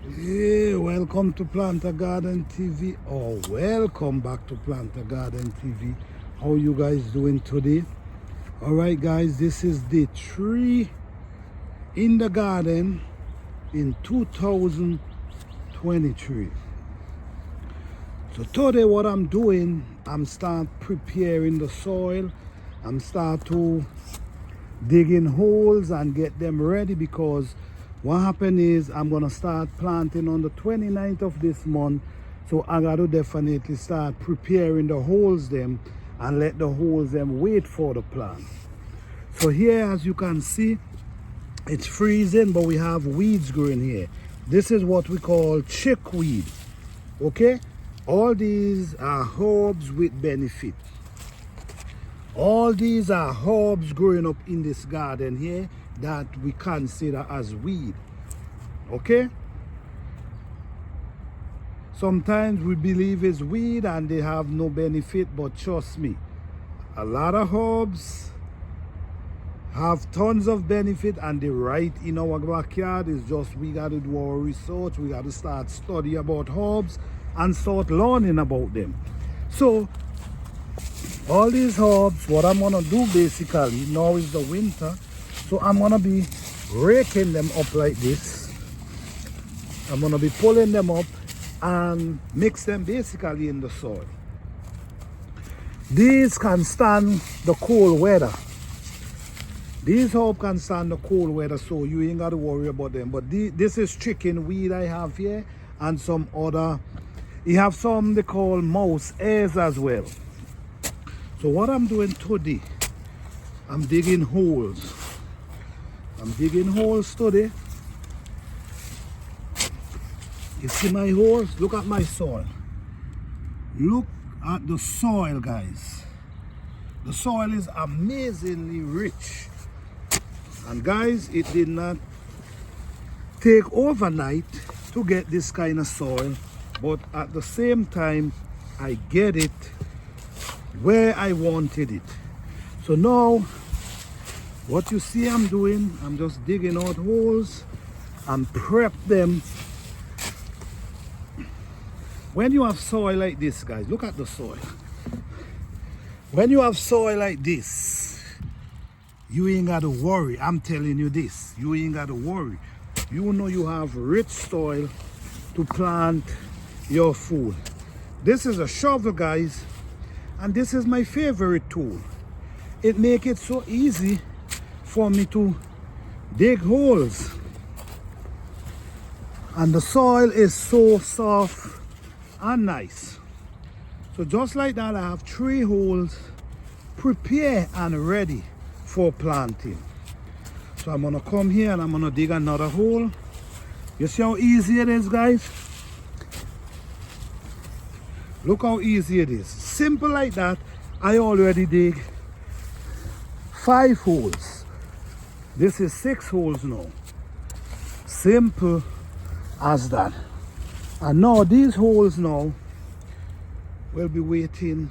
Hey, welcome to Planter Garden TV, or welcome back to Planter Garden TV. How you guys doing today? All right, guys, this is day 3 in the garden in 2023. So today what I'm doing, I'm start preparing the soil. I'm start to digging holes and get them ready, because what happened is I'm gonna start planting on the 29th of this month. So I gotta definitely start preparing the holes them and let the holes them wait for the plant. So here, as you can see, it's freezing, but we have weeds growing here. This is what we call chickweed. Okay, all these are herbs with benefit. All these are herbs growing up in this garden here that we consider as weed. Okay, sometimes we believe it's weed and they have no benefit, but trust me, a lot of herbs have tons of benefit and they right in our backyard. It's just we got to do our research. We got to start studying about herbs and start learning about them. So all these herbs, what I'm gonna do basically, now is the winter, so I'm gonna be raking them up like this. I'm gonna be pulling them up and mix them basically in the soil. These can stand the cold weather. These herbs can stand the cold weather, so you ain't gotta worry about them. But this is chicken weed I have here, and some other, you have some they call mouse ears as well. So what I'm doing today, I'm digging holes. I'm digging holes today. You see my holes? Look at my soil. Look at the soil, guys. The soil is amazingly rich. And guys, it did not take overnight to get this kind of soil, but at the same time, I get it where I wanted it. So now what you see I'm doing, I'm just digging out holes and prep them. When you have soil like this, guys, look at the soil. When you have soil like this, you ain't got to worry. I'm telling you this, you ain't got to worry. You know you have rich soil to plant your food. This is a shovel, guys, and this is my favorite tool. It makes it so easy for me to dig holes. And the soil is so soft and nice. So just like that, I have 3 holes prepared and ready for planting. So I'm gonna come here and I'm gonna dig another hole. You see how easy it is, guys? Look how easy it is. Simple like that. I already dig 5 holes. This is 6 holes now. Simple as that. And now these holes now will be waiting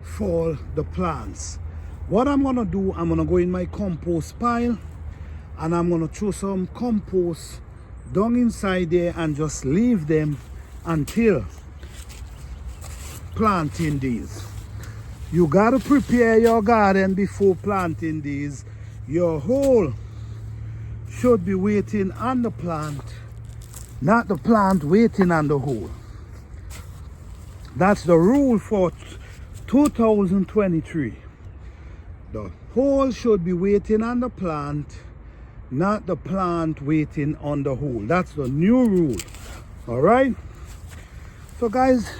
for the plants. What I'm gonna do, I'm gonna go in my compost pile and I'm gonna throw some compost down inside there and just leave them until planting these. You got to prepare your garden before planting these. Your hole should be waiting on the plant, not the plant waiting on the hole. That's the rule for 2023. The hole should be waiting on the plant, not the plant waiting on the hole. That's the new rule. All right, so guys,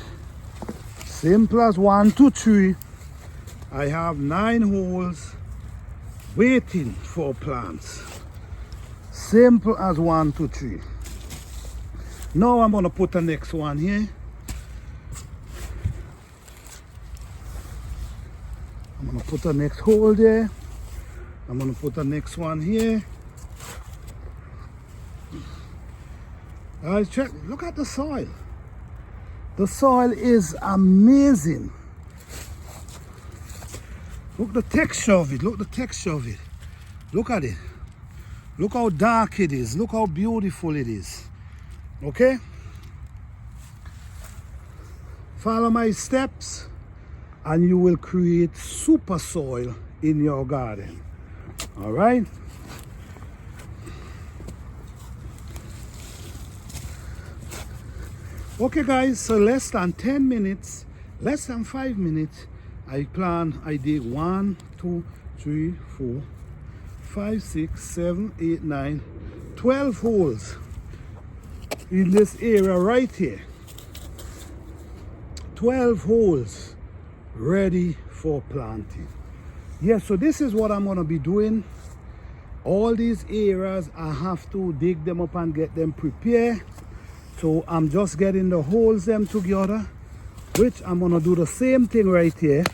simple as 1, 2, 3. I have 9 holes waiting for plants. Simple as 1, 2, 3. Now I'm gonna put the next one here. I'm gonna put the next hole there. I'm gonna put the next one here. Guys, check, look at the soil. The soil is amazing. Look the texture of it. Look the texture of it. Look at it. Look how dark it is. Look how beautiful it is. Okay? Follow my steps and you will create super soil in your garden. All right? Okay guys, so less than 10 minutes, less than 5 minutes, I dig 1, 2, 3, 4, 5, 6, 7, 8, 9, 12 holes in this area right here. 12 holes ready for planting. Yeah, so this is what I'm gonna be doing. All these areas, I have to dig them up and get them prepared. So I'm just getting the holes them together, which I'm gonna do the same thing right here.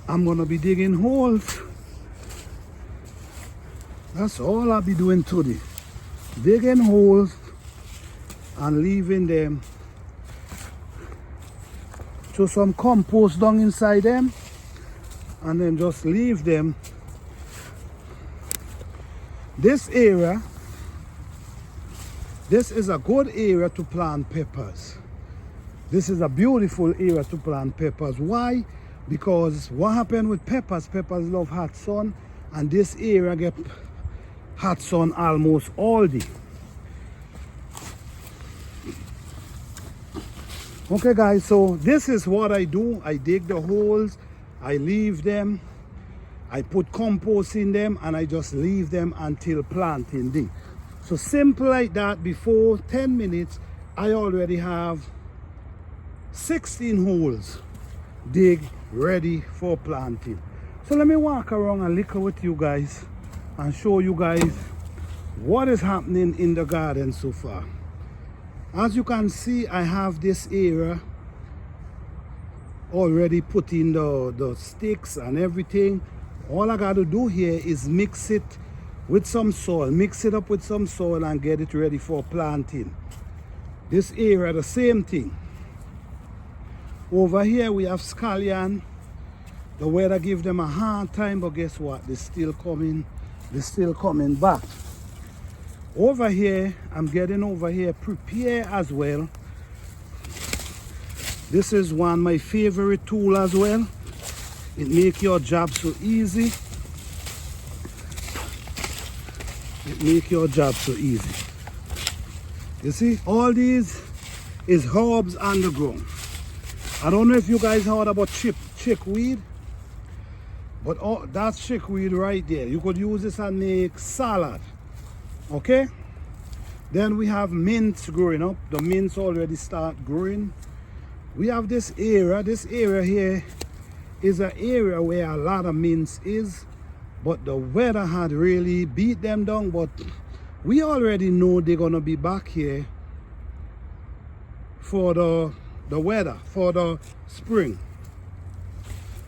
I'm gonna be digging holes. That's all I'll be doing today. Digging holes and leaving them to some compost down inside them, and then just leave them. This area, this is a good area to plant peppers. This is a beautiful area to plant peppers. Why? Because what happened with peppers, peppers love hot sun, and this area get hot sun almost all day. Okay guys, so this is what I do. I dig the holes, I leave them, I put compost in them, and I just leave them until planting day. So simple like that. Before 10 minutes, I already have 16 holes dig ready for planting. So let me walk around a little with you guys and show you guys what is happening in the garden so far. As you can see, I have this area already put in the sticks and everything. All I got to do here is mix it with some soil, mix it up with some soil and get it ready for planting. This area, the same thing. Over here we have scallion. The weather give them a hard time, but guess what? They're still coming back. Over here, I'm getting over here prepared as well. This is one of my favorite tool as well. It makes your job so easy. It makes your job so easy. You see, all these is herbs on the ground. I don't know if you guys heard about chickweed, but that's chickweed right there. You could use this and make salad. Okay? Then we have mints growing up. The mints already start growing. We have this area. This area here is an area where a lot of mints is, but the weather had really beat them down. But we already know they're gonna be back here for the weather, for the spring.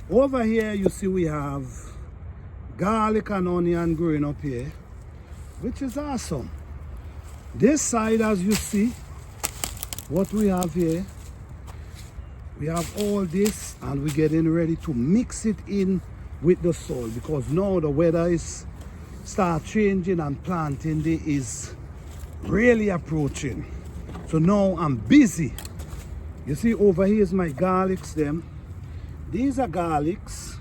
Over here you see we have garlic and onion growing up here, which is awesome. This side, as you see, what we have here, we have all this, and we're getting ready to mix it in with the soil, because now the weather is start changing and planting day is really approaching. So now I'm busy. You see over here is my garlics them. These are garlics,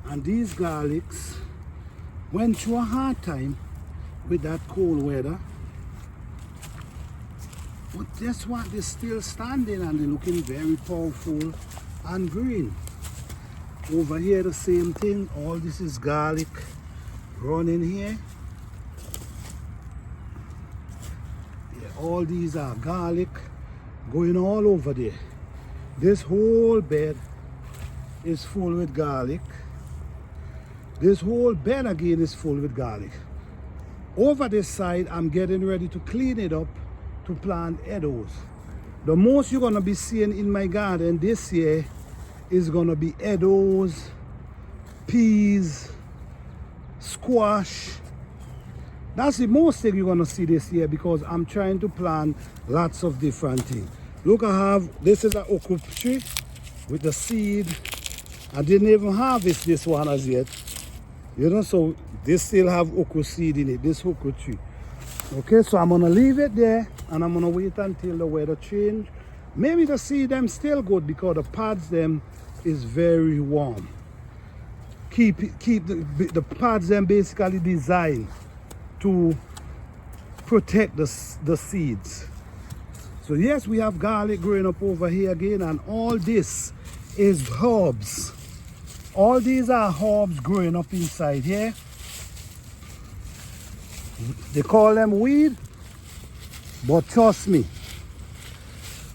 and these garlics went through a hard time with that cold weather, but guess what? They're still standing and they're looking very powerful and green. Over here the same thing. All this is garlic running here. Yeah, all these are garlic going all over there. This whole bed is full with garlic. This whole bed again is full with garlic. Over this side, I'm getting ready to clean it up to plant edos. The most you're gonna be seeing in my garden this year is gonna be edos, peas, squash. That's the most thing you're gonna see this year, because I'm trying to plant lots of different things. Look, I have, this is an okra tree with the seed. I didn't even harvest this one as yet. You know, so they still have okra seed in it, this okra tree. Okay, so I'm gonna leave it there and I'm gonna wait until the weather change. Maybe to see them still good because the pads them is very warm. Keep the pads them basically designed to protect the seeds. So yes, we have garlic growing up over here again, and all this is herbs. All these are herbs growing up inside here. They call them weed, but trust me,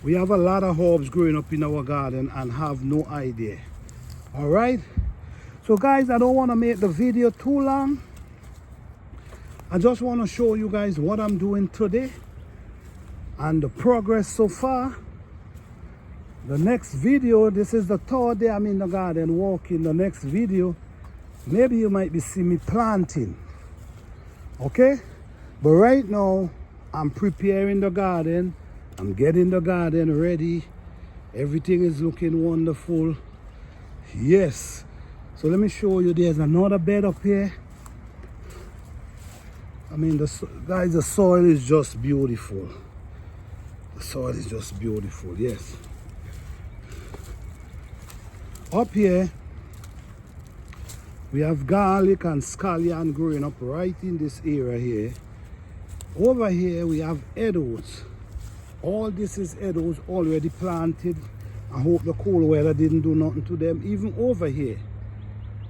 we have a lot of herbs growing up in our garden and have no idea. All right, so guys, I don't want to make the video too long. I just want to show you guys what I'm doing today and the progress so far. The next video, this is the third day I'm in the garden walking. The next video, maybe you might be seeing me planting. Okay, but right now I'm preparing the garden. I'm getting the garden ready. Everything is looking wonderful. Yes, so let me show you. There's another bed up here. I mean, guys, the soil is just beautiful. The soil is just beautiful. Yes, up here we have garlic and scallion growing up right in this area here. Over here we have edos. All this is edos already planted. I hope the cold weather didn't do nothing to them. Even over here,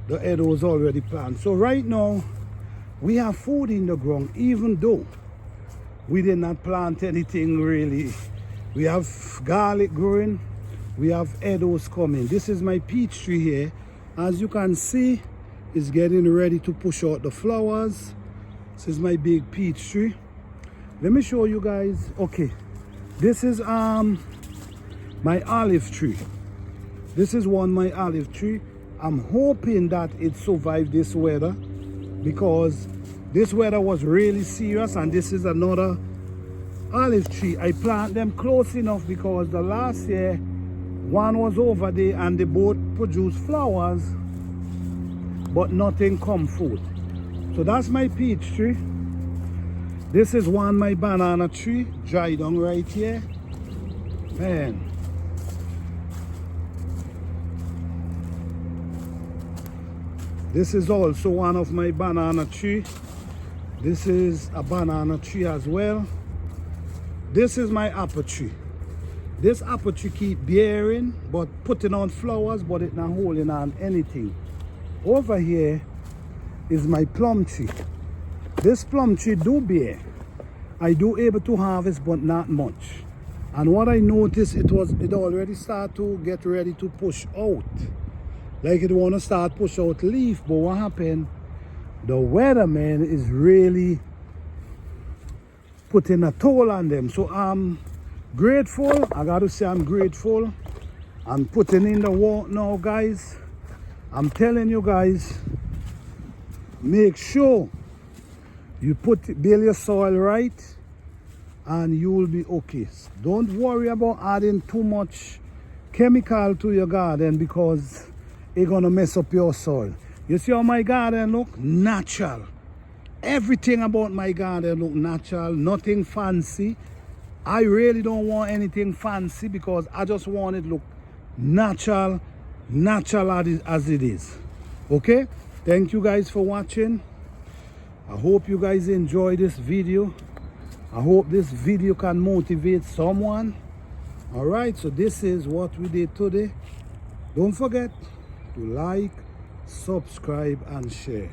the edos already planted. So right now, we have food in the ground, even though we did not plant anything really. We have garlic growing. We have edos coming. This is my peach tree here. As you can see, it's getting ready to push out the flowers. This is my big peach tree. Let me show you guys. Okay, this is my olive tree. This is my olive tree. I'm hoping that it survived this weather, because this weather was really serious. And this is another olive tree. I plant them close enough because the last year one was over there and they both produced flowers, but nothing come fruit. So that's my peach tree. This is my banana tree, dried down right here. Man, this is also one of my banana tree. This is a banana tree as well. This is my apple tree. This apple tree keep bearing, but putting on flowers, but it's not holding on anything. Over here is my plum tree. This plum tree do bear. I do able to harvest, but not much. And what I noticed, it already start to get ready to push out. Like it want to start push out leaf, but what happened? The weather, man, is really putting a toll on them. So I'm grateful. I gotta say I'm grateful. I'm putting in the work now, guys. I'm telling you guys, make sure you build your soil right and you will be okay. Don't worry about adding too much chemical to your garden, because it's gonna mess up your soil. You see how my garden look? Natural. Everything about my garden look natural, nothing fancy. I really don't want anything fancy because I just want it look natural as it is. Okay, thank you guys for watching. I hope you guys enjoy this video. I hope this video can motivate someone. All right, so this is what we did today. Don't forget to like, subscribe and share.